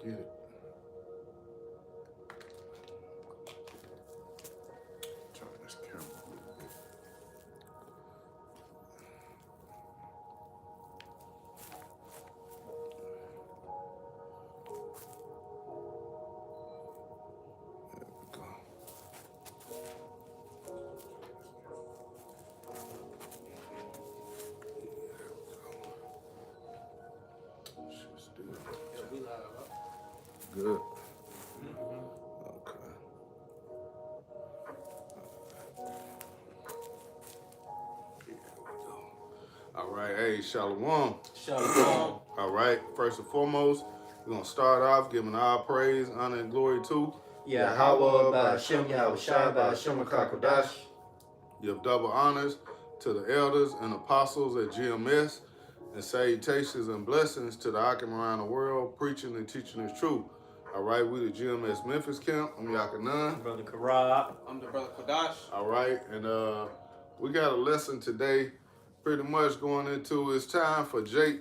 Get it. Turn this camera a little bit. There we go. Shit still. Yeah, we live, huh? Good. Okay. Here we go. All right. Hey, Shalom. Shalom. All right. First and foremost, we're going to start off giving all praise, honor, and glory to Yahweh, Ba'ashem, Yahushai, Ba'ashem, Kakodash. Give double honors to the elders and apostles at GMS, and salutations and blessings to the Akim around the world, preaching and teaching His truth. All right, we the GMS Memphis camp. I'm Yakanan. Brother Karab. I'm the brother Kodash. All right, and we got a lesson today, pretty much going into. It's time for Jake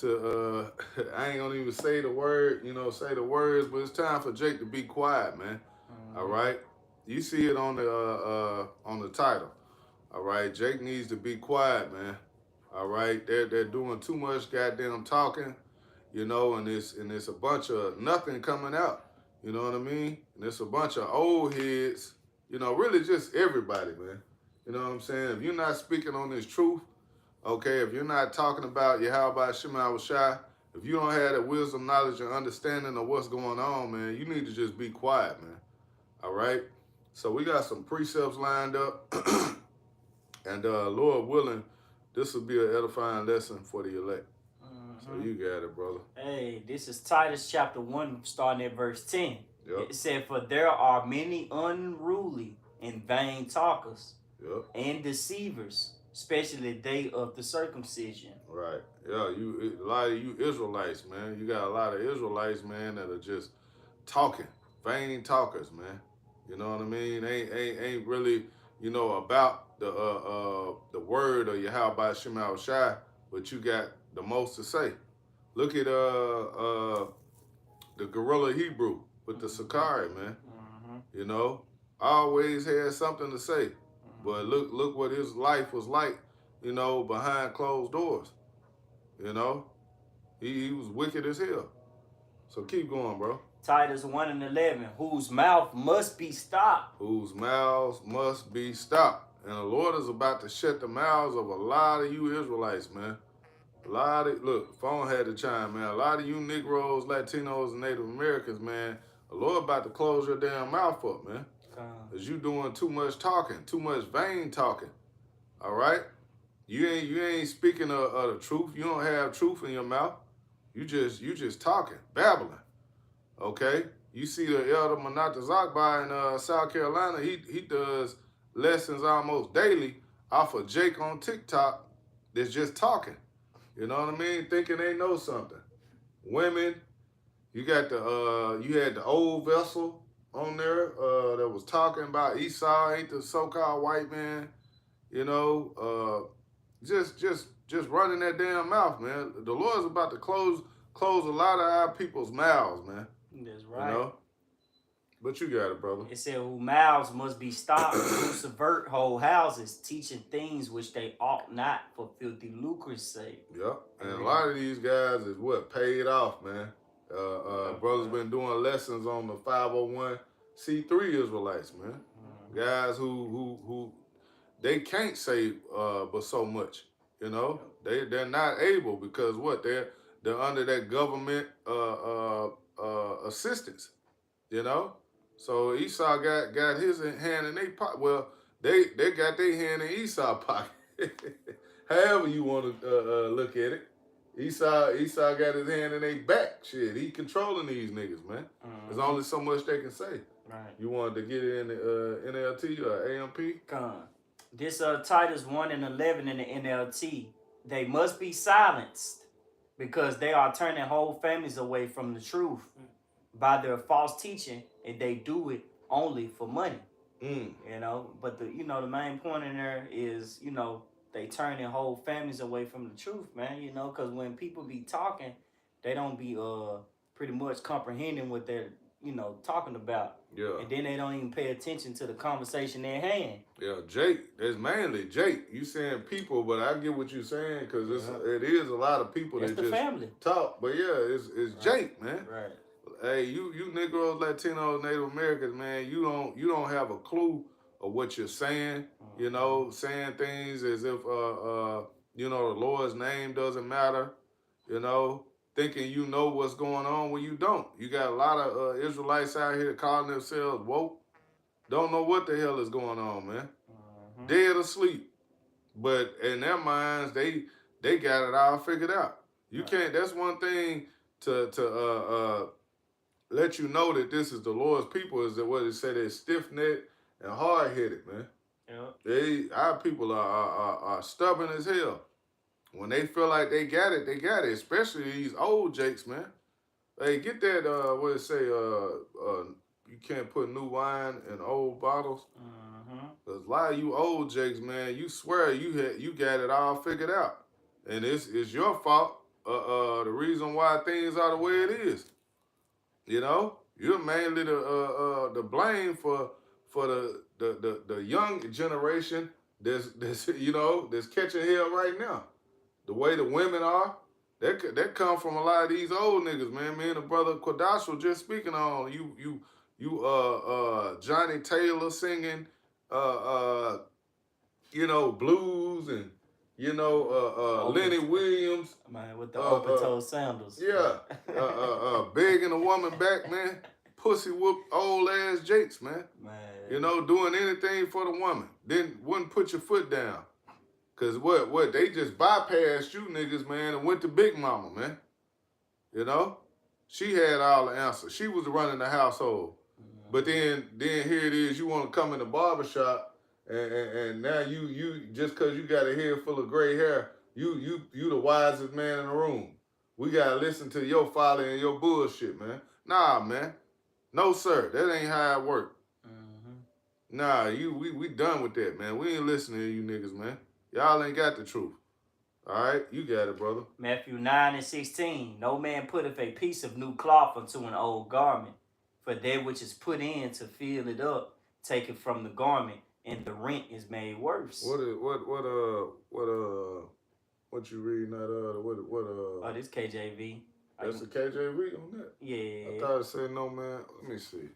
to. I ain't gonna even say the word, say the words, but it's time for Jake to be quiet, man. All right. You see it on the title. All right, Jake needs to be quiet, man. All right, they're doing too much goddamn talking, and it's a bunch of nothing coming out. You know what I mean? And it's a bunch of old heads, really just everybody, man. You know what I'm saying? If you're not speaking on this truth, okay, if you're not talking about Yahweh Shema Shai, if you don't have that wisdom, knowledge, and understanding of what's going on, man, you need to just be quiet, man. All right? So we got some precepts lined up, and Lord willing, this will be an edifying lesson for the elect. So you got it, brother. Hey, this is Titus chapter 1, starting at verse 10. Yep. It said, "For there are many unruly and vain talkers Yep. and deceivers, especially they of the circumcision." Right. Yeah, a lot of you Israelites, man. You got a lot of Israelites, man, that are just talking, vain talkers, man. You know what I mean? Ain't really, about the word of Yahweh Shema Shai, but you got the most to say. Look at the gorilla Hebrew with the Sakari, man. Always had something to say. But look what his life was like, behind closed doors. He was wicked as hell. So keep going, bro. Titus 1 and 11, whose mouth must be stopped. Whose mouths must be stopped. And the Lord is about to shut the mouths of a lot of you Israelites, man. Look, phone had to chime, man. A lot of you Negroes, Latinos, and Native Americans, man, the Lord about to close your damn mouth up, man. Because you doing too much talking, too much vain talking. All right? You ain't speaking of the truth. You don't have truth in your mouth. You just talking, babbling. Okay? You see the elder Manata Zakba in South Carolina, he does lessons almost daily off of Jake on TikTok that's just talking. You know what I mean? Thinking they know something. Women, you got you had the old vessel on there that was talking about Esau ain't the so-called white man. Just running that damn mouth, man. The Lord's about to close a lot of our people's mouths, man. That's right. But you got it, brother. It said, whose mouths must be stopped, who subvert whole houses, teaching things which they ought not for filthy lucre's sake. Yep. And a lot of these guys is paid off, man. Brothers been doing lessons on the 501c3 Israelites, man. Guys who they can't say but so much, They're not able because they're under that government assistance, So Esau got his hand in their pocket. Well, they got their hand in Esau's pocket. However you want to look at it. Esau got his hand in their back. Shit, he controlling these niggas, man. There's only so much they can say. Right. You wanted to get it in the NLT or AMP? This Titus 1 and 11 in the NLT, they must be silenced because they are turning whole families away from the truth by their false teaching, and they do it only for money. But the main point in there is, they turning whole families away from the truth, man, because when people be talking, they don't be pretty much comprehending what they're, talking about. Yeah. And then they don't even pay attention to the conversation at hand. Yeah, Jake. That's mainly Jake. You saying people, but I get what you're saying because it is a lot of people That's that the just family. talk. But yeah, it's Right. Jake, man. Right. Hey, you Negroes, Latinos, Native Americans, man, you don't have a clue of what you're saying. You know, saying things as if the Lord's name doesn't matter. You know, thinking you know what's going on when you don't. You got a lot of Israelites out here calling themselves woke. Don't know what the hell is going on, man. Dead asleep. But in their minds, they got it all figured out. You can't. That's one thing to let you know that this is the Lord's people. Is that what it said? They're stiff necked and hard headed, man. Our people are stubborn as hell. When they feel like they got it, they got it. Especially these old jakes, man. Hey, get that. What it say? You can't put new wine in old bottles. Cause a lot of you old jakes, man, you swear you got it all figured out, and it's your fault. The reason why things are the way it is. You know, you're mainly the blame for the young generation that's that's catching hell right now. The way the women are, that come from a lot of these old niggas, man. Me and the brother Quadash was just speaking on Johnny Taylor singing uh blues and Lenny Williams. Man, with the open-toe sandals. Yeah. Begging a woman back, man. Pussy whoop old ass jakes, man. Doing anything for the woman. Then wouldn't put your foot down. Cause what they just bypassed you niggas, man, and went to Big Mama, man. She had all the answers. She was running the household. But then here it is, you want to come in the barbershop and now you just cause you got a head full of gray hair, you the wisest man in the room. We gotta listen to your folly and your bullshit, man. Nah, man. No, sir. That ain't how it work. Nah, we done with that, man. We ain't listening to you niggas, man. Y'all ain't got the truth. All right, you got it, brother. Matthew 9:16. No man putteth a piece of new cloth unto an old garment, for that which is put in to fill it up, take it from the garment, and the rent is made worse. What you reading that Oh, this KJV. That's the KJV on that? Yeah. I thought it said no man. Let me see.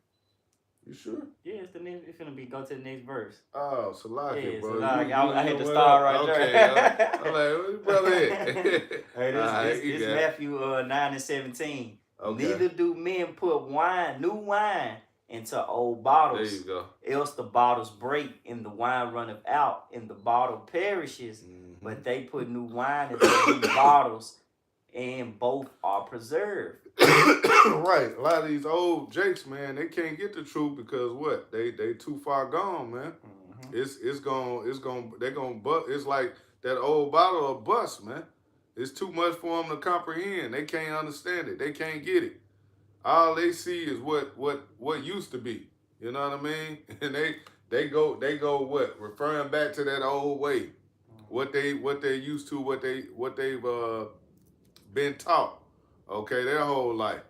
You sure? Yeah, it's the next. It's gonna be go to the next verse. Oh, Salaki, yeah, bro. I had to start right there. I'm like, where's brother at? This Matthew 9:17. Okay. Neither do men put new wine into old bottles. There you go. Else the bottles break and the wine runneth out and the bottle perishes. But they put new wine into new bottles and both are preserved. Right. A lot of these old jakes, man, they can't get the truth because what? They too far gone, man. It's like that old bottle of bust, man. It's too much for them to comprehend. They can't understand it. They can't get it. All they see is what used to be. You know what I mean? And they go what? Referring back to that old way. What they used to, what they've been taught. Okay, their whole life.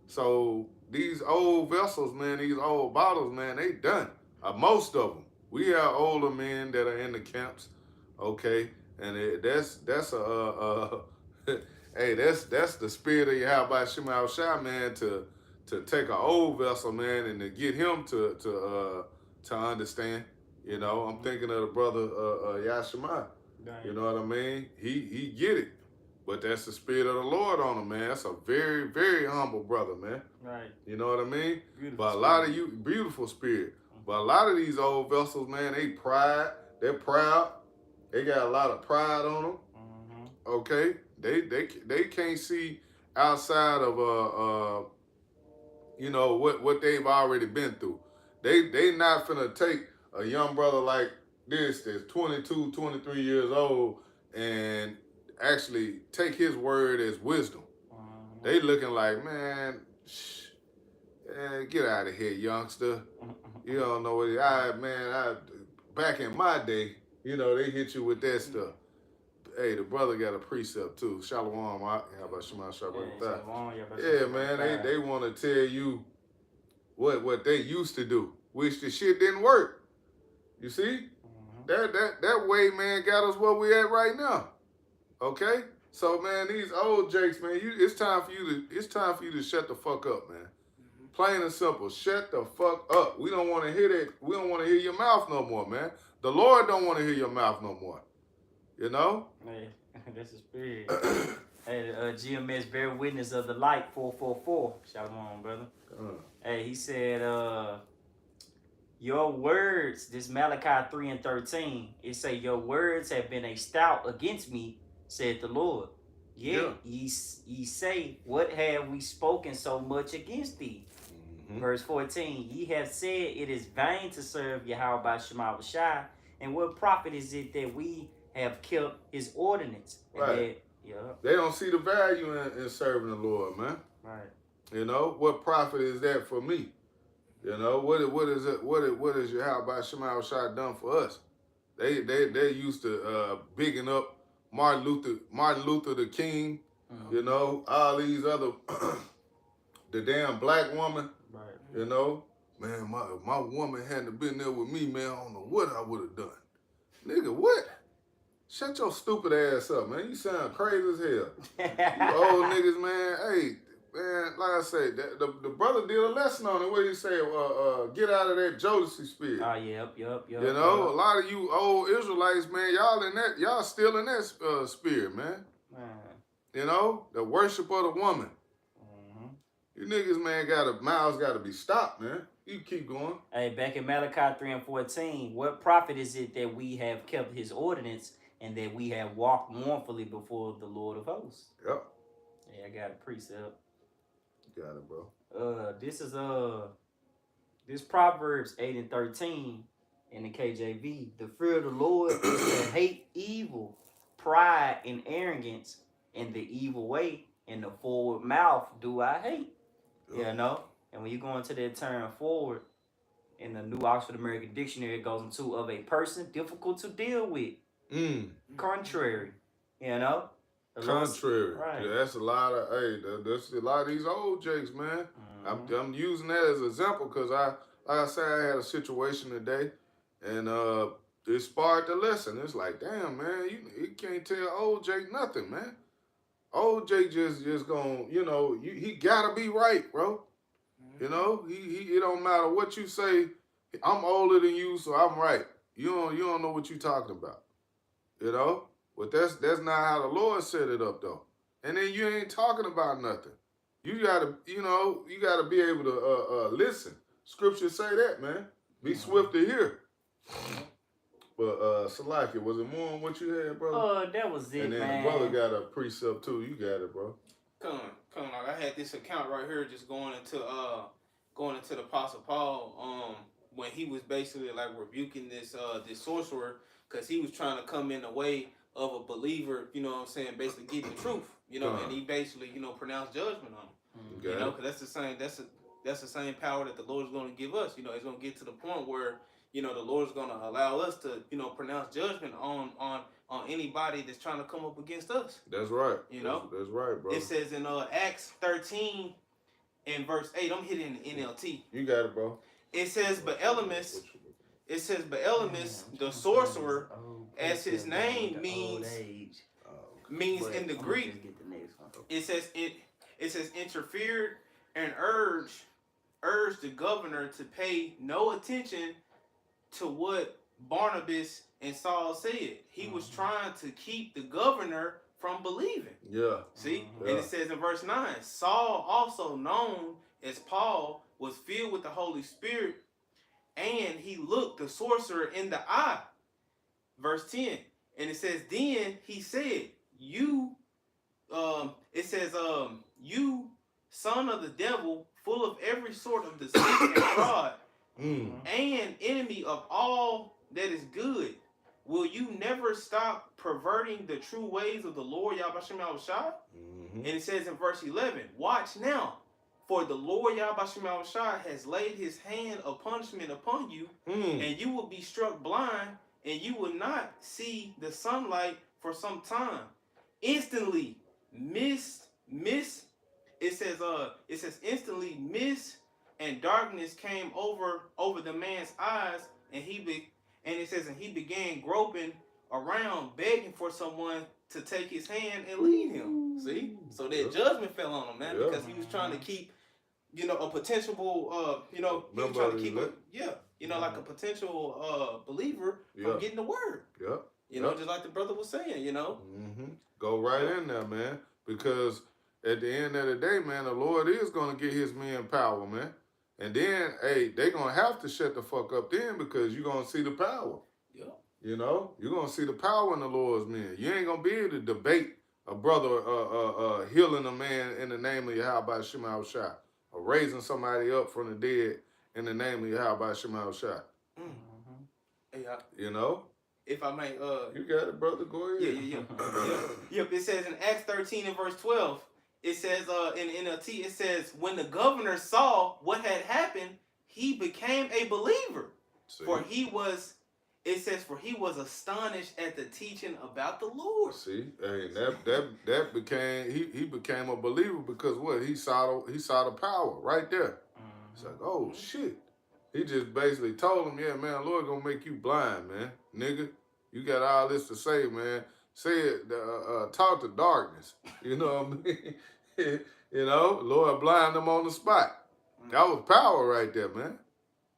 So these old vessels, man, these old bottles, man, they done. Most of them. We have older men that are in the camps, okay, and that's hey, that's the spirit of Yahweh Shema Shai, man, to take an old vessel, man, and to get him to understand. I'm thinking of the brother Yashima. You know what I mean? He get it. But that's the spirit of the Lord on him, man. That's a very, very humble brother, man. Right. You know what I mean? Beautiful but a spirit. lot of you, beautiful spirit. But a lot of these old vessels, man, they're proud. They got a lot of pride on them. Okay? They can't see outside of what they've already been through. They not finna take a young brother like this that's 22, 23 years old and actually take his word as wisdom. They looking like, man, get out of here, youngster. You don't know what back in my day, they hit you with that stuff. hey, the brother got a precept too. Shalom, how about Shema Shabbat? Yeah, Yeah, man, they want to tell you what they used to do, which the shit didn't work. You see, that way, man, got us where we at right now. Okay, so man, these old jakes, man, it's time for you to shut the fuck up, man. Plain and simple, shut the fuck up. We don't want to hear that. We don't want to hear your mouth no more, man. The Lord don't want to hear your mouth no more. You know? Hey, that's the spirit. Hey, GMS bear witness of the light 444. Shalom, brother. Hey, he said, your words, this Malachi 3:13, it say, your words have been a stout against me, said the Lord. Yet ye say, what have we spoken so much against thee? Verse 14, ye have said it is vain to serve Yahweh by Shema Shai, and what profit is it that we have kept his ordinance? Right. They don't see the value in serving the Lord, man. Right. You know, what profit is that for me? You know, what is it? What is Yahweh Shema Shai done for us? They used to bigging up Martin Luther the King. You know, all these other the damn black woman. Right. You know, man, my woman hadn't been there with me, man. I don't know what I would have done. Nigga, what? Shut your stupid ass up, man. You sound crazy as hell. You old niggas, man. Hey, man, like I said, the brother did a lesson on it. What did he say? Get out of that Jodeci spirit. Oh, yep. You know, a lot of you old Israelites, man, y'all still in that spirit, man. You know, the worship of the woman. You niggas, man, mouths gotta be stopped, man. You keep going. Hey, back in Malachi 3:14, what profit is it that we have kept his ordinance and that we have walked mournfully before the Lord of hosts? Yep. Yeah, I got a precept. Got it, bro. This is this Proverbs 8:13 in the KJV. The fear of the Lord is to hate evil, pride and arrogance, and the evil way, and the forward mouth do I hate. You know? And when you go into that term forward, in the New Oxford American Dictionary, it goes into of a person difficult to deal with. Contrary. You know? Contrary. Right. Yeah, that's a lot of, that's a lot of these old jakes, man. I'm using that as an example because like I said, I had a situation today and it sparked a lesson. It's like, damn, man, you can't tell old Jake nothing, man. Old Jake just gonna, you know, he gotta be right, bro. You know, it don't matter what you say. I'm older than you, so I'm right. You don't know what you talking about. You know? But that's not how the Lord set it up though. And then you ain't talking about nothing. You gotta be able to listen. Scripture say that, man. Be swift to hear. But Salaki, was it more on what you had, brother? That was it, and then man. the brother got a precept too. You got it, bro. Come on. I had this account right here just going into the Apostle Paul, when he was basically like rebuking this sorcerer because he was trying to come in the way of a believer, you know what I'm saying, basically getting the truth, you know, and he basically, you know, pronounced judgment on him. You know, because that's the same power that the Lord is going to give us. You know, it's going to get to the point where, you know, the Lord is going to allow us to, you know, pronounce judgment on anybody that's trying to come up against us. That's right. You know? That's right, bro. It says in Acts 13 and verse 8, I'm hitting the NLT. You got it, bro. It says, but Elymas, the sorcerer, as his name means in the Greek, it says interfered and urged the governor to pay no attention to what Barnabas and Saul said. He was trying to keep the governor from believing. Yeah. See? Yeah. And it says in verse 9, Saul, also known as Paul, was filled with the Holy Spirit, and he looked the sorcerer in the eye. Verse 10. And it says, then he said, you son of the devil, full of every sort of deceit and fraud, and enemy of all that is good, will you never stop perverting the true ways of the Lord Yahweh Shem Shai? And it says in verse 11, watch now, for the Lord Yahweh Shem Shai has laid his hand of punishment upon you, and you will be struck blind, and you will not see the sunlight for some time. Instantly, mist. It says instantly mist and darkness came over the man's eyes, and he began groping around, begging for someone to take his hand and lead him. See, so that judgment fell on him, man, because he was trying to keep, a potential, he was trying to keep like a potential believer from getting the word. Just like the brother was saying, Go right in there, man, because at the end of the day, man, the Lord is going to get his men power, man. And then, hey, they going to have to shut the fuck up then, because you're going to see the power. You're going to see the power in the Lord's men. You ain't going to be able to debate a brother healing a man in the name of Yahweh Shema Shah, or raising somebody up from the dead in the name of Yahweh Shema Shah. Hey, if I may, you got it, brother. Go ahead. Yep. It says in Acts 13 and verse 12. It says in NLT. It says when the governor saw what had happened, he became a believer. See? For he was astonished at the teaching about the Lord. See, hey, that became he became a believer because what he saw the power right there. It's like, oh shit. He just basically told him, yeah, man, the Lord gonna make you blind, man. Nigga, you got all this to say, man. Say it, talk to darkness. You know what I mean? Lord blind them on the spot. That was power right there, man.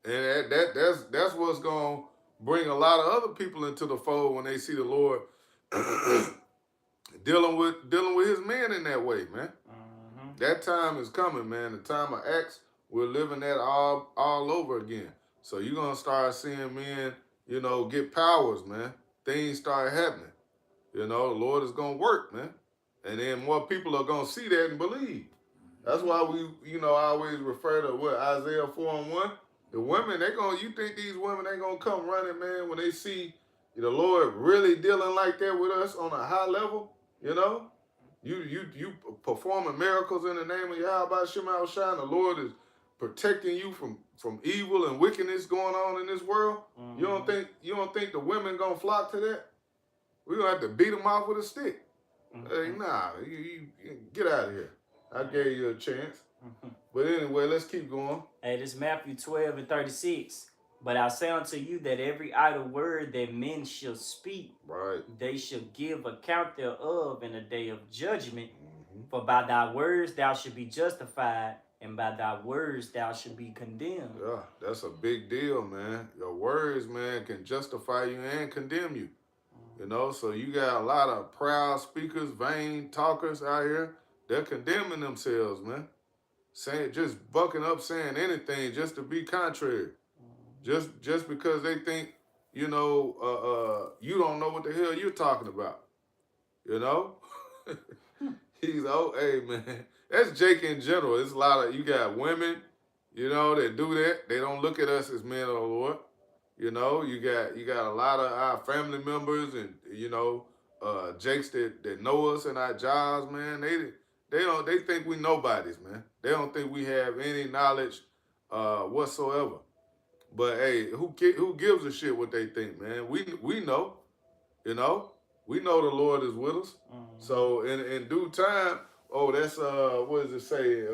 And that's what's gonna bring a lot of other people into the fold when they see the Lord dealing with his men in that way, man. That time is coming, man. The time of Acts, we're living that all over again. So you're going to start seeing men, get powers, man. Things start happening. The Lord is going to work, man. And then more people are going to see that and believe. That's why we, always refer to Isaiah 4:1. The women, you think these women ain't going to come running, man, when they see the Lord really dealing like that with us on a high level, You performing miracles in the name of Yahweh Shema Shah, the Lord is protecting you from evil and wickedness going on in this world. You don't think the women gonna flock to that? We gonna have to beat them off with a stick. Hey, nah, you get out of here. I gave you a chance. But anyway, let's keep going. Hey, this is Matthew 12 and 36. But I say unto you that every idle word that men shall speak, they shall give account thereof in the day of judgment. For by thy words thou shalt be justified, and by thy words thou shalt be condemned. Yeah, that's a big deal, man. Your words, man, can justify you and condemn you. So you got a lot of proud speakers, vain talkers out here. They're condemning themselves, man. Just bucking up, saying anything just to be contrary. Just because they think, you don't know what the hell you're talking about. He's, hey, man. That's Jake in general. It's a lot of, you got women, that do that. They don't look at us as men of the Lord. You got a lot of our family members and, Jakes that know us in our jobs, man. They think we nobodies, man. They don't think we have any knowledge whatsoever. But hey, who gives a shit what they think, man? We know, we know the Lord is with us. So in due time, that's what does it say?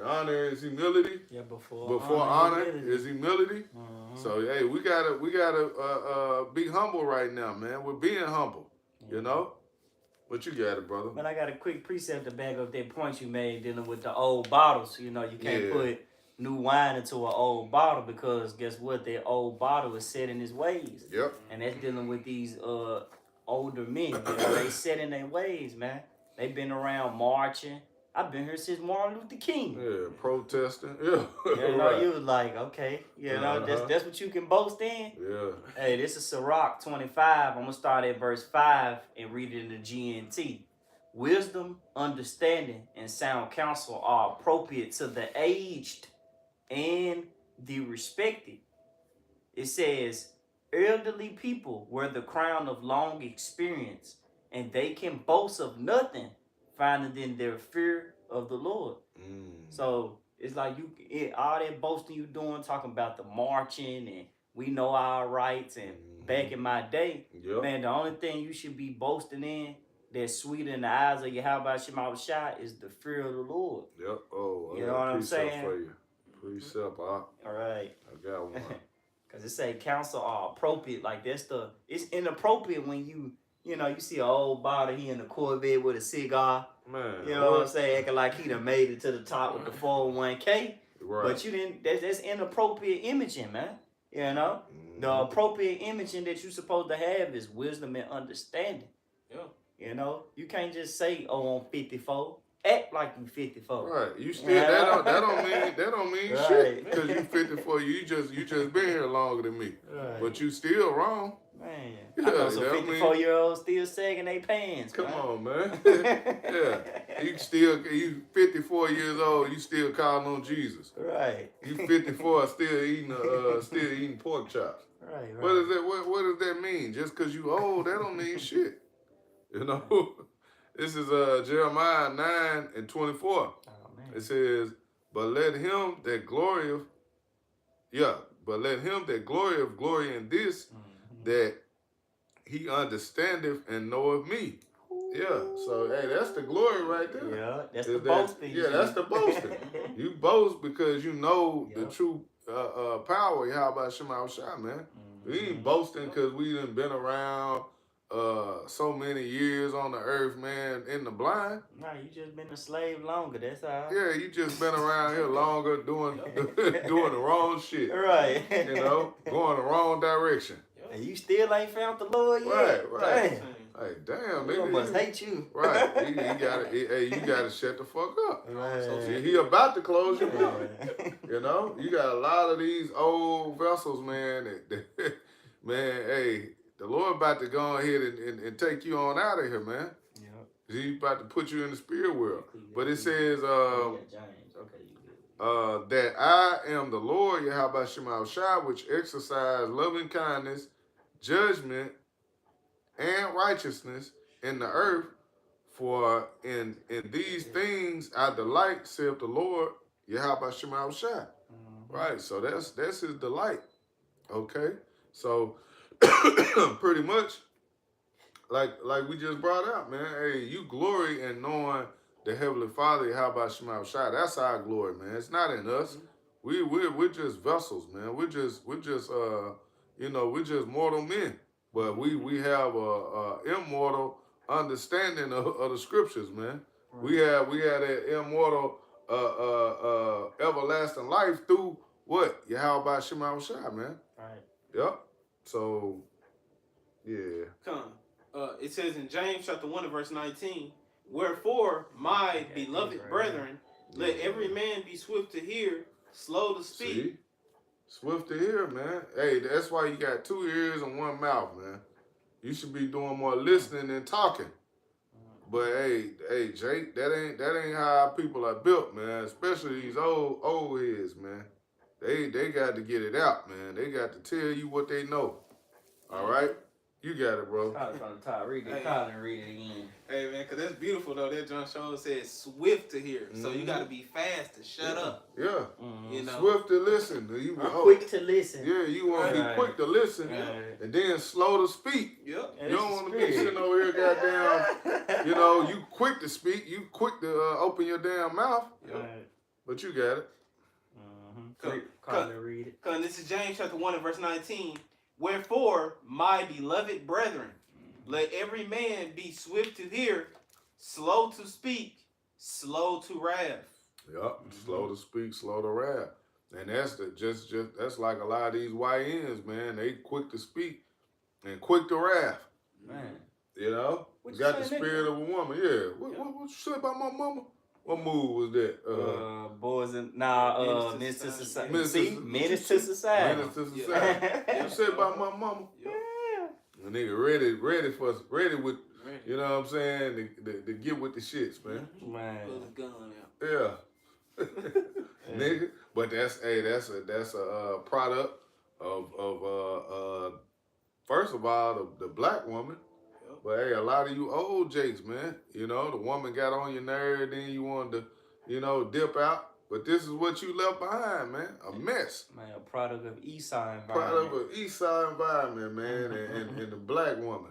Honor is humility. Yeah, before honor is humility. So hey, we gotta be humble right now, man. We're being humble, But you got it, brother. But I got a quick precept to back up that point you made dealing with the old bottles. You can't put new wine into an old bottle, because guess what? That old bottle is set in its ways. Yep. And that's dealing with these older men. They set in their ways, man. They've been around marching. I've been here since Martin Luther King. Yeah, protesting. Yeah. Right. You was like, okay, that's what you can boast in. Yeah. Hey, this is Sirach 25. I'm gonna start at verse 5 and read it in the GNT. Wisdom, understanding, and sound counsel are appropriate to the aged and the respected. It says, elderly people wear the crown of long experience, and they can boast of nothing finding in their fear of the Lord. So it's like all that boasting you doing, talking about the marching and we know our rights and back in my day, Yep. man, the only thing you should be boasting in that's sweet in the eyes of Yahweh Shema Shai is the fear of the Lord. Yep. Oh, I You got know a what I'm precept saying? for you. Precept, All right. I got one. Cause it say counsel are appropriate. Like it's inappropriate when you see an old body, he in the Corvette with a cigar. Man, You know what I'm saying? Acting like he done made it to the top with the 401k. Right. But you didn't, that's inappropriate imaging, man. You know? The appropriate imaging that you're supposed to have is wisdom and understanding. Yeah. You know? You can't just say, oh, I'm 54. Act like you 54. Right. You still that don't mean Right. shit. Because you 54, you just been here longer than me. Right. But you still wrong. Man, Yeah, I know some that 54-year-olds still sagging their pants. Come man. on, man. Yeah. You 54 years old, you still calling on Jesus. Right. You 54 still eating pork chops. Right. What does that what does that mean? Just because you old, that don't mean shit. You know? This is Jeremiah 9:24. Oh, man. It says, but let him that glorieth glory in this, that he understandeth and knoweth me. Yeah, so hey, that's the glory right there. Yeah, that's Is the that- boasting. Yeah, that's the boasting. You boast because you know the true power. How about Shema Shai, man? We ain't boasting because we done been around so many years on the earth, man, in the blind. Nah, you just been a slave longer. That's all. Yeah, you just been around here longer doing doing the wrong shit. Right. You know, going the wrong direction. And you still ain't found the Lord yet. Right. Damn. Hey, damn, Lord nigga. must hate you. Right. You gotta shut the fuck up. Right. He about to close your mouth. Right. You know, you got a lot of these old vessels, man. Man, hey, the Lord about to go ahead and take you on out of here, man. Yeah. He's about to put you in the spirit world. But it says, James. Okay, you good. that I am the Lord, Yahweh Shema Shai, which exercise loving kindness, judgment, and righteousness in the earth. For in these things I delight, saith the Lord, Yahweh Shema Shai. Right, so that's his delight. Okay, so pretty much, like we just brought out, man. Hey, you glory in knowing the Heavenly Father, Yahweh Shema Shai. That's our glory, man. It's not in us. We're just vessels, man. We're just mortal men. But we have a immortal understanding of the scriptures, man. Right. We have that immortal everlasting life through what? Yahweh Shema Shai, man. Right. Yep. So yeah. It says in James chapter 1 and verse 19, wherefore, my beloved brethren, let every man be swift to hear, slow to speak. See? Swift to hear, man. Hey, that's why you got 2 ears and 1 mouth, man. You should be doing more listening than talking. But hey, Jake, that ain't how our people are built, man. Especially these old heads, man. They got to get it out, man. They got to tell you what they know. All right? You got it, bro. Call it from the top. Read it. Call it and read it again. Hey, man, because that's beautiful, though. That John Show says swift to hear. So you got to be fast to shut up. Yeah. You know? Swift to listen. Quick to listen. Yeah, you want to be quick to listen and then slow to speak. Yep. You don't want to be sitting over here, goddamn, you quick to speak. You quick to open your damn mouth. Right. But you got it. Call it and read it. Because this is James chapter 1 and verse 19. Wherefore, my beloved brethren, let every man be swift to hear, slow to speak, slow to wrath. Yep, slow to speak, slow to wrath. And that's that's like a lot of these YNs, man. They quick to speak and quick to wrath. Man. You know? What got you the saying, spirit of a woman. Yeah. What you say about my mama? What move was that? Boys and Menace to Society. Menace See? Menace to Society. Menace to Society. What you say about my mama? Yeah. A nigga ready with, you know what I'm saying, to get with the shits, man. Man. Pull his gun out. Yeah. Nigga. But that's a product of first of all the black woman. But hey, a lot of you old jakes, man, the woman got on your nerve, then you wanted to, dip out. But this is what you left behind, man. A mess. Man, a product of Esau Part of environment. an East Side environment, man, and the black woman.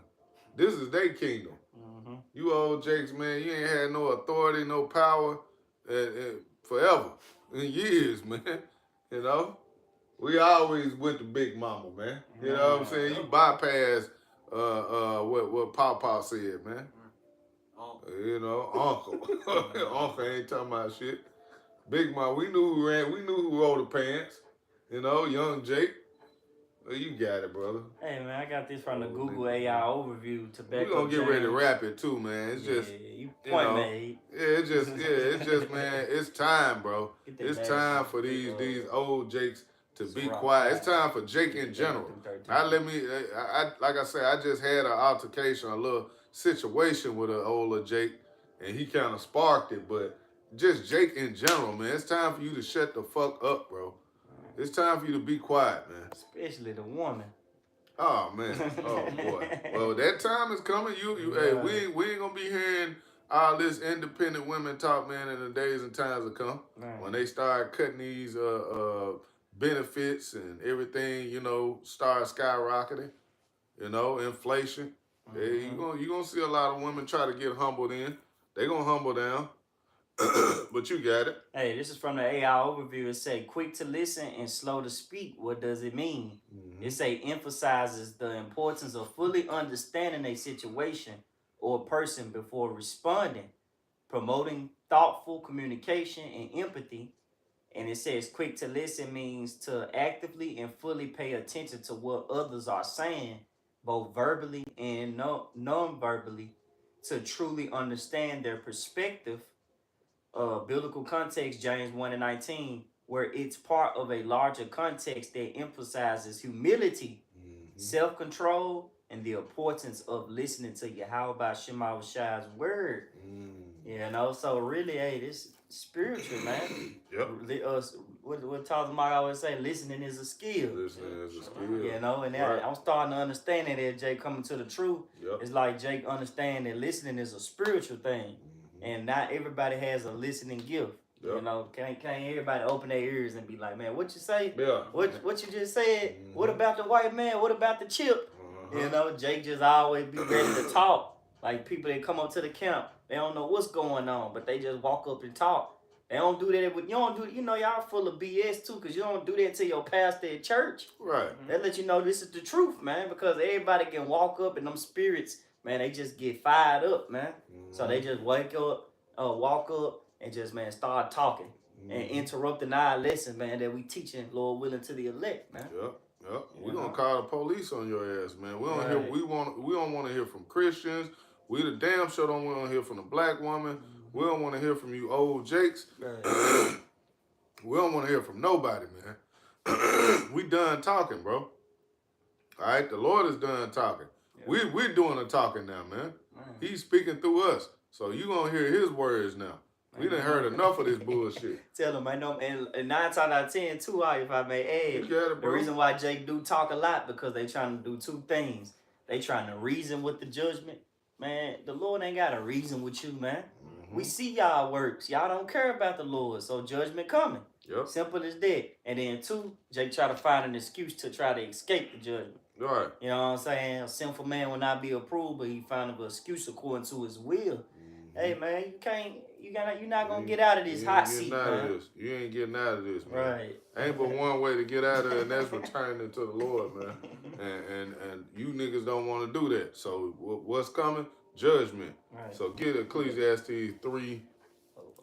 This is their kingdom. Mm-hmm. You old Jakes, man, you ain't had no authority, no power, forever, in years, man. You know, we always went to Big Mama, man. You know what I'm saying? You bypass what Papa said, man. You know, Uncle. Uncle ain't talking about shit. Big Mama, we knew who ran, we knew who rolled the pants. You know, young Jake. Well, you got it, brother. Hey man, I got this from the Google AI overview. We gonna get ready to wrap it too, man. It's just, you point made. it's just, man. It's time, bro. It's time for these old Jakes to be quiet. It's time for Jake in general. Like I said, I just had an altercation, a little situation with an older Jake, and he kind of sparked it. But just Jake in general, man. It's time for you to shut the fuck up, bro. It's time for you to be quiet, man. Especially the woman. Oh man. Oh boy. Well, that time is coming. Hey, we ain't gonna be hearing all this independent women talk, man, in the days and times to come. Man. When they start cutting these benefits and everything, you know, start skyrocketing. You know, inflation. Mm-hmm. Hey, you gonna see a lot of women try to get humbled in. They gonna humble down. But you got it. Hey, this is from the AI overview. It say quick to listen and slow to speak. What does it mean? Mm-hmm. It say emphasizes the importance of fully understanding a situation or person before responding, promoting thoughtful communication and empathy. And it says quick to listen means to actively and fully pay attention to what others are saying, both verbally and non-verbally, to truly understand their perspective. Biblical context, James 1:19, where it's part of a larger context that emphasizes humility, self-control, and the importance of listening to Yahweh Shema Shai's word. You know, so really, hey, this spiritual, man. Yep. What Mike always say, listening is a skill. Listening is a skill. You know, and right. I'm starting to understand that Jake coming to the truth. Yep. It's like Jake understand that listening is a spiritual thing. And not everybody has a listening gift. Yep. You know, can't everybody open their ears and be like, man, what you say? Yeah. What you just said? What about the white man? What about the chip? You know, Jake just always be ready to talk. Like people that come up to the camp, they don't know what's going on, but they just walk up and talk. They don't do that with, you know, y'all full of BS too, because you don't do that to your pastor at church. Right. They let you know this is the truth, man, because everybody can walk up and them spirits, man, they just get fired up, man. So they just walk up and just, man, start talking and interrupting our lesson, man, that we teaching, Lord willing, to the elect, man. Yep. We're gonna call the police on your ass, man. We don't want to hear from Christians. We the damn sure don't want to hear from the black woman. We don't want to hear from you old Jakes. Right. We don't want to hear from nobody, man. We done talking, bro. All right, the Lord is done talking. Yeah. We're doing the talking now, man. He's speaking through us. So you gonna hear his words now. We done heard enough of this bullshit. Tell him, I know, and 9 times out of 10, too, if I may add, the reason why Jake do talk a lot, because they trying to do two things. They trying to reason with the judgment. Man, the Lord ain't got to reason with you, man. We see y'all works. Y'all don't care about the Lord, so judgment coming. Yep. Simple as that. And then 2, Jake try to find an excuse to try to escape the judgment. Right. You know what I'm saying? A sinful man will not be approved, but he found an excuse according to his will. Hey man, you're not gonna get out of this hot seat, man. You ain't getting out of this, man. Right. Ain't but one way to get out of it, and that's returning to the Lord, man. And you niggas don't want to do that. So what's coming? Judgment. Right. So get Ecclesiastes 3 and 3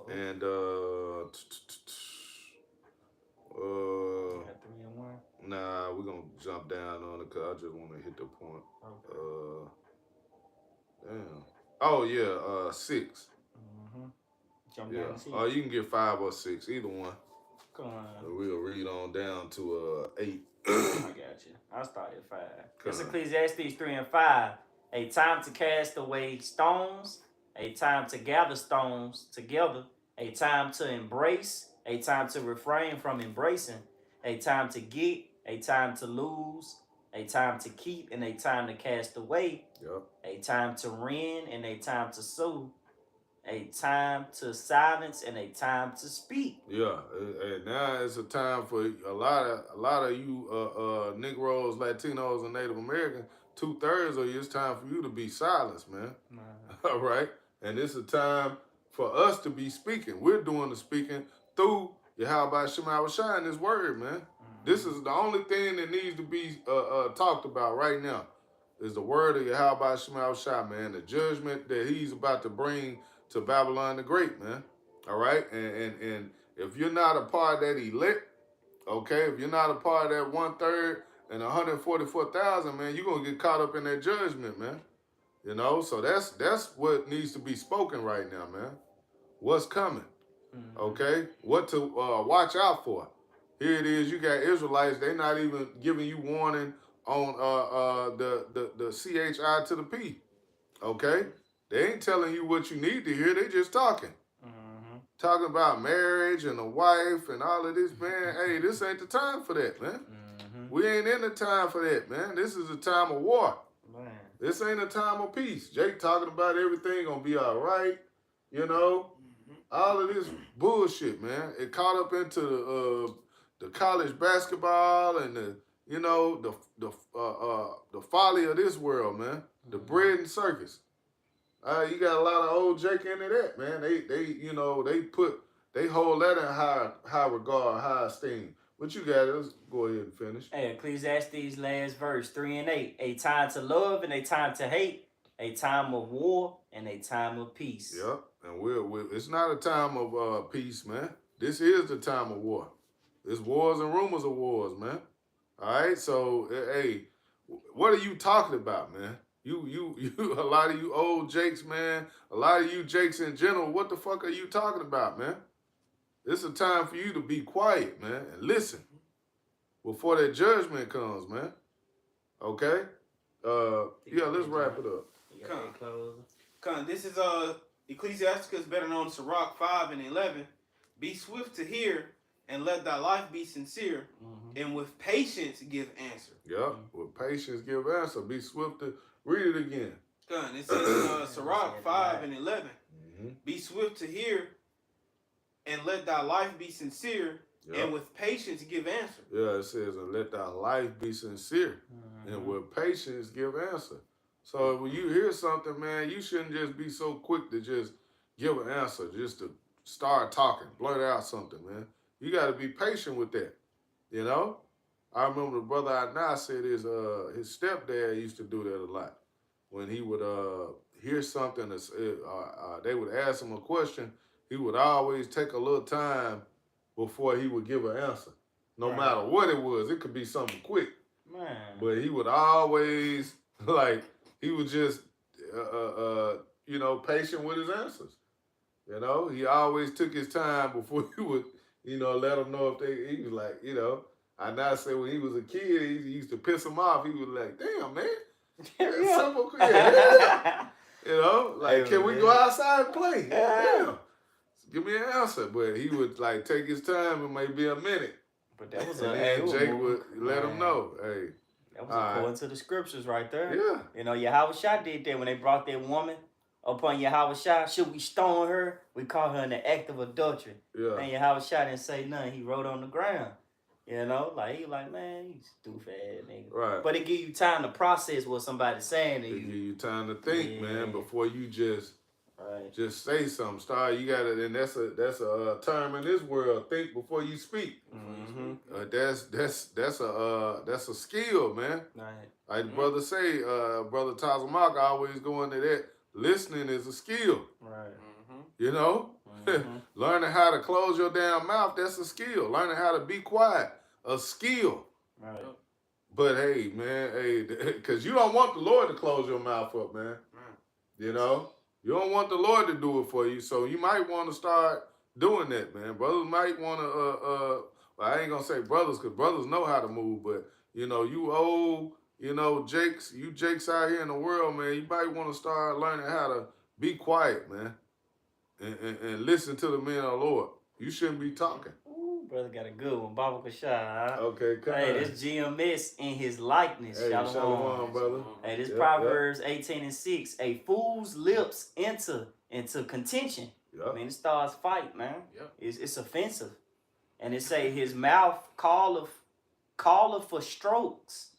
and 1. Nah, we're gonna jump down on it because I just want to hit the point. Okay. Damn. Oh yeah, 6. Jump down to 6. Oh, you can get 5 or 6, either one. Come on. We'll read on down to 8. I got you. I'll start at 5. It's Ecclesiastes 3 and 5. A time to cast away stones, a time to gather stones together, a time to embrace, a time to refrain from embracing, a time to get, a time to lose, a time to keep, and a time to cast away, yep. A time to rend and a time to sew, a time to silence, and a time to speak. Yeah, and now it's a time for a lot of you Negroes, Latinos, and Native Americans. 2/3 of you, it's time for you to be silenced, man. All right, and it's a time for us to be speaking. We're doing the speaking through Yahweh Shema Shai in His Word, man. This is the only thing that needs to be talked about right now. Is the word of Yahweh Shema Shai, man. The judgment that He's about to bring to Babylon the Great, man. All right, and if you're not a part of that elect, okay, if you're not a part of that 1/3 and 144,000, man, you're gonna get caught up in that judgment, man. You know, so that's what needs to be spoken right now, man. What's coming? Okay, what to watch out for? Here it is. You got Israelites. They not even giving you warning on the CHI to the P. Okay, they ain't telling you what you need to hear. They just talking about marriage and a wife and all of this, man. Hey, this ain't the time for that, man. We ain't in the time for that, man. This is a time of war. Man. This ain't a time of peace. Jake talking about everything gonna be all right, you know. All of this bullshit, man. It caught up into the college basketball and the folly of this world, man. The bread and circus. You got a lot of old Jake into that, man. They hold that in high regard, high esteem. What you got? Let's go ahead and finish. Hey, Ecclesiastes last verse 3 and 8. A time to love and a time to hate, a time of war and a time of peace. Yep, and it's not a time of peace, man. This is the time of war. It's wars and rumors of wars, man. All right, so hey, what are you talking about, man? You, a lot of you old Jakes, man. A lot of you Jakes in general. What the fuck are you talking about, man? It's a time for you to be quiet, man, and listen before that judgment comes, man. Okay? Yeah, let's wrap it up. This is Ecclesiasticus, better known as Sirach 5 and 11. Be swift to hear, and let thy life be sincere, and with patience give answer. Yeah, with patience give answer. Be swift to read it again. It says Sirach 5 and 11. Be swift to hear, and let thy life be sincere, and with patience give answer. Yeah, it says, and let thy life be sincere, and with patience give answer. So when you hear something, man, you shouldn't just be so quick to just give an answer, just to start talking, blurt out something, man. You got to be patient with that, you know? I remember the brother Adnan said his stepdad used to do that a lot. When he would hear something, they would ask him a question, he would always take a little time before he would give an answer. No matter what it was. It could be something quick. Man. But he would always, he was just, patient with his answers. You know, he always took his time before he would, let them know if he was like, I now say when he was a kid, he used to piss him off. He was like, damn, man. That's simple. Can we go outside and play? Damn. Give me an answer. But he would take his time. It may be a minute. But that was Jake would let him know. Hey. That was according to the scriptures right there. Yeah. Yahweh Shai did that when they brought that woman upon Yahweh Shai. Should we stone her? We caught her in the act of adultery. Yeah. And Yahweh Shai didn't say nothing. He wrote on the ground. He man, you stupid ass nigga. Right. But it give you time to process what somebody's saying to you. It give you time to think, man, before you just say something. You gotta, and that's a term in this world. Think before you speak. That's a skill, man. Right. Like brother say, brother Tazamak always go into that. Listening is a skill. Right. Learning how to close your damn mouth, that's a skill. Learning how to be quiet, a skill. Right. But hey, man, because you don't want the Lord to close your mouth up, man. You don't want the Lord to do it for you, so you might want to start doing that, man. Brothers might want to, I ain't going to say brothers, because brothers know how to move, but, you old, Jakes out here in the world, man, you might want to start learning how to be quiet, man, and listen to the men of the Lord. You shouldn't be talking. Ooh, brother got a good one. Baba Kashai. Okay, come on. Hey, this GMS in his likeness. Hey, shalom, brother. Hey, this Proverbs 18 and 6. A fool's lips enter into contention. Yep. I mean, it starts fight, man. Yep. It's offensive. And it say his mouth calleth for strokes.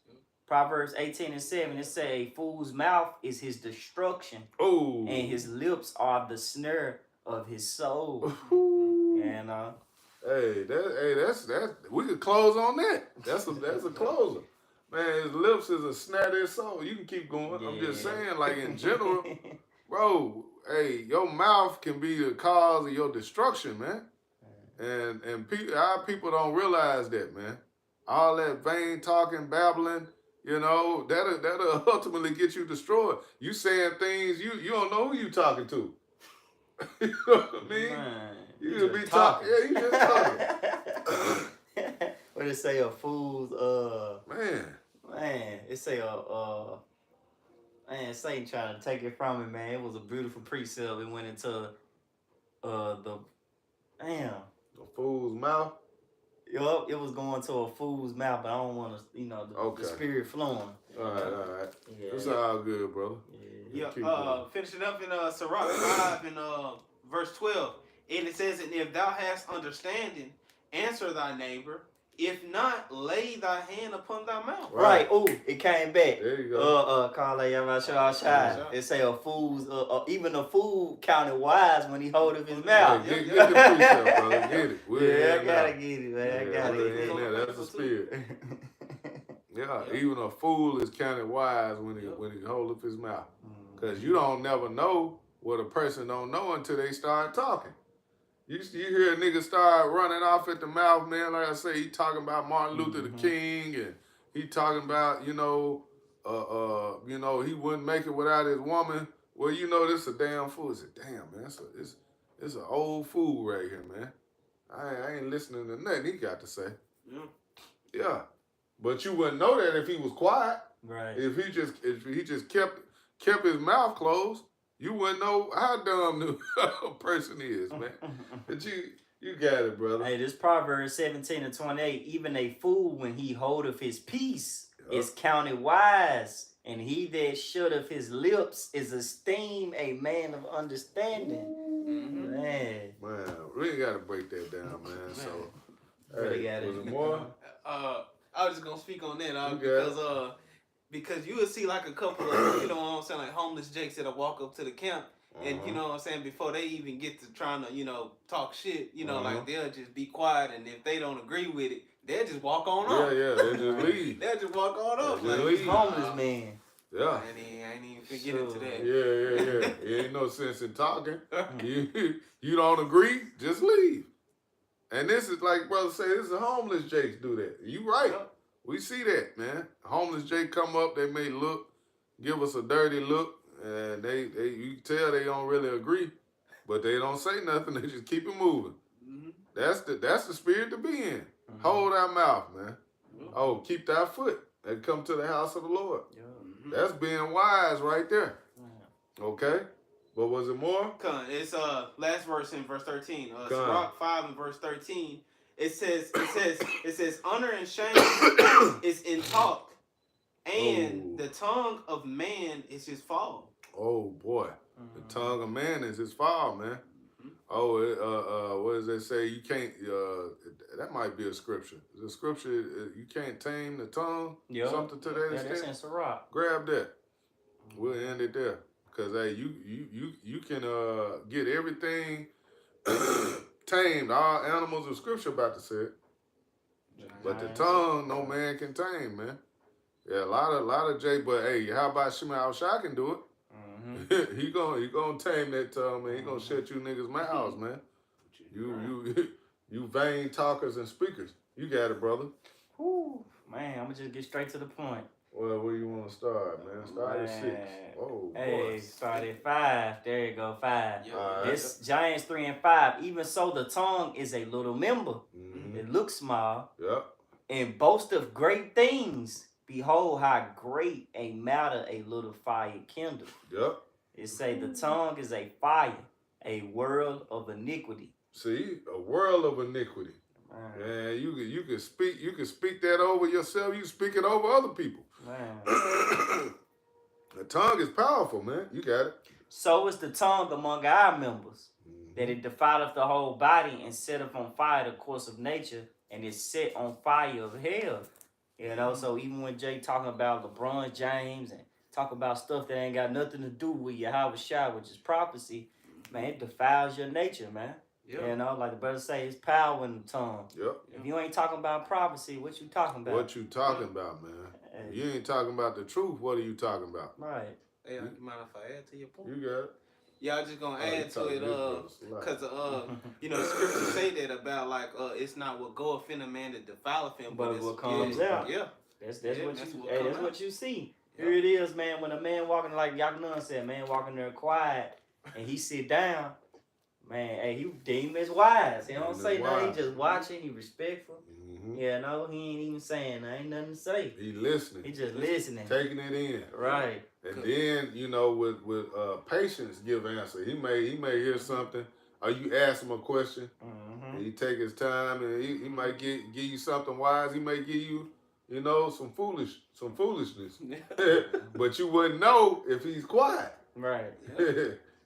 Proverbs 18:7, it say a fool's mouth is his destruction. Oh. And his lips are the snare of his soul. And that's we could close on that. That's a closer. Man, his lips is a snare of his soul. You can keep going. Yeah. I'm just saying, like in general, bro, hey, your mouth can be the cause of your destruction, man. And our people don't realize that, man. All that vain talking, babbling, you know, that'll ultimately get you destroyed. You saying things you don't know who you talking to. You know what I mean? Man, you just be talking. Yeah, you just talking. What it say? A fool's Man, it say man, Satan trying to take it from me, man. It was a beautiful precept. It went into the a fool's mouth. Yup, it was going to a fool's mouth, but I don't want to, the spirit flowing. All right. Yeah. It's all good, brother. Yeah. Finishing up in Sirach 5 and verse 12, and it says, and if thou hast understanding, answer thy neighbor. If not, lay thy hand upon thy mouth. Right. Oh, it came back. There you go. It say a fool's, even a fool counted wise when he hold up his mouth. Hey, get the precept, brother. Get it. I gotta get it, man. I gotta get it. That's the spirit. Yeah, even a fool is counted wise when he hold up his mouth. Because you don't never know what a person don't know until they start talking. You hear a nigga start running off at the mouth, man. Like I say, he talking about Martin Luther the King, and he talking about, he wouldn't make it without his woman. Well, this a damn fool. I said, damn, man, it's an old fool right here, man. I ain't listening to nothing he got to say. Yeah. But you wouldn't know that if he was quiet. Right. If he just kept his mouth closed, you wouldn't know how dumb a person is, man. But you got it, brother. Hey, this Proverbs 17:28, even a fool when he holdeth his peace is counted wise, and he that shutteth his lips is esteemed a man of understanding. Man, we ain't got to break that down, man. So, hey, was it more? I was just gonna speak on that because you would see like a couple of like homeless jakes that'll walk up to the camp and before they even get to trying to talk shit like they'll just be quiet, and if they don't agree with it they'll just walk on off. Yeah, they just leave. They'll just walk on off. Like he's homeless man. Yeah. I ain't even forget into that. Yeah. Ain't no sense in talking. You don't agree, just leave. And this is like brother say, this is homeless jakes do that. You right. Yeah. We see that, man. Homeless Jake come up, they may give us a dirty look, and you can tell they don't really agree, but they don't say nothing. They just keep it moving. That's the spirit to be in. Hold our mouth, man. Oh, keep thy foot and come to the house of the Lord. That's being wise right there. Okay, but was it more? It's last verse in verse 13. Sirach 5 and verse 13. It says, honor and shame is in talk, and the tongue of man is his fall. Oh boy, the tongue of man is his fall, man. Oh, what does it say? You can't. That might be a scripture. The scripture, you can't tame the tongue. Yep. Something to that extent. That's in Sirach. Grab that. We'll end it there, cause hey, you can get everything. Tamed. All animals of scripture about to say it. But the tongue, no man can tame, man. Yeah, a lot of J, but hey, how about Shema Shai can do it? he gonna tame that tongue, man. He gonna shut you niggas' mouths, man. You vain talkers and speakers. You got it, brother. Whew. Man, I'm gonna just get straight to the point. Well, where you want to start, man? Start at 6. Oh, hey, start at 5. There you go, 5. Yeah. This Giants 3 and 5. Even so, the tongue is a little member. It looks small. Yep. And boast of great things. Behold, how great a matter a little fire kindle. Yep. It say the tongue is a fire, a world of iniquity. See, a world of iniquity. Man, you can speak that over yourself. You speak it over other people. Man. The tongue is powerful, man. You got it. So is the tongue among our members, that it defileth the whole body and setteth on fire the course of nature, and is set on fire of hell. You know, so even when Jay talking about LeBron James and talk about stuff that ain't got nothing to do with Yahweh Shai, which is prophecy, man, it defiles your nature, man. Yeah. You know, like the brother say, it's power in the tongue. Yep. If you ain't talking about prophecy, what you talking about? What you talking about, man? If you ain't talking about the truth, what are you talking about? Right. Hey, you mind if I add to your point? You got it. Yeah, I just gonna add to it, cause you know the scriptures say that about like it's not what goeth in a man that defileth him, but it's what comes out. Yeah, that's what what you see. Yeah. Here it is, man. When a man walking, like Yakunan said, man walking there quiet, and he sit down, man, hey, he deem as wise. He don't say nothing. He just watching. He respectful. Mm-hmm. Yeah, no, he ain't even saying. Ain't nothing to say. He listening. He just listening, taking it in. Right. And then, you know, with patience, give answer. He may hear something, or you ask him a question, and he take his time, and he might give you something wise. He may give you, you know, some foolishness. But you wouldn't know if he's quiet. Right.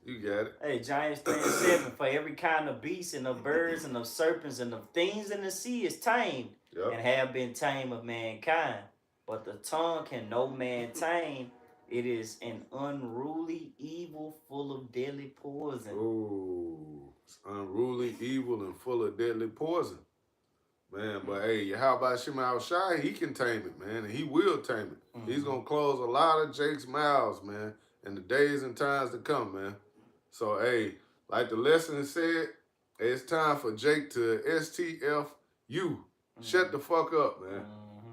You got it. Hey, Giants 3:7. For every kind of beast and of birds and of serpents and of things in the sea is tamed, and have been tamed of mankind. But the tongue can no man tame. It is an unruly evil full of deadly poison. Oh, it's unruly evil and full of deadly poison. Man, but hey, how about Shema Shai? He can tame it, man, and he will tame it. He's going to close a lot of Jake's mouths, man, in the days and times to come, man. So, hey, like the lesson said, it's time for Jake to STFU. Shut the fuck up, man.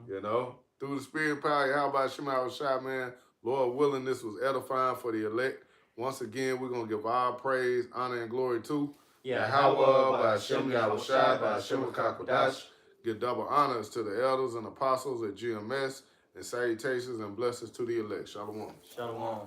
You know, through the spirit and power, how about Shema Shai, man? Lord willing, this was edifying for the elect. Once again, we're going to give all praise, honor, and glory to Yahweh, by Shem Yahushai, by Shem Kakodash. Give double honors to the elders and apostles at GMS, and salutations and blessings to the elect. Shalom. Shalom.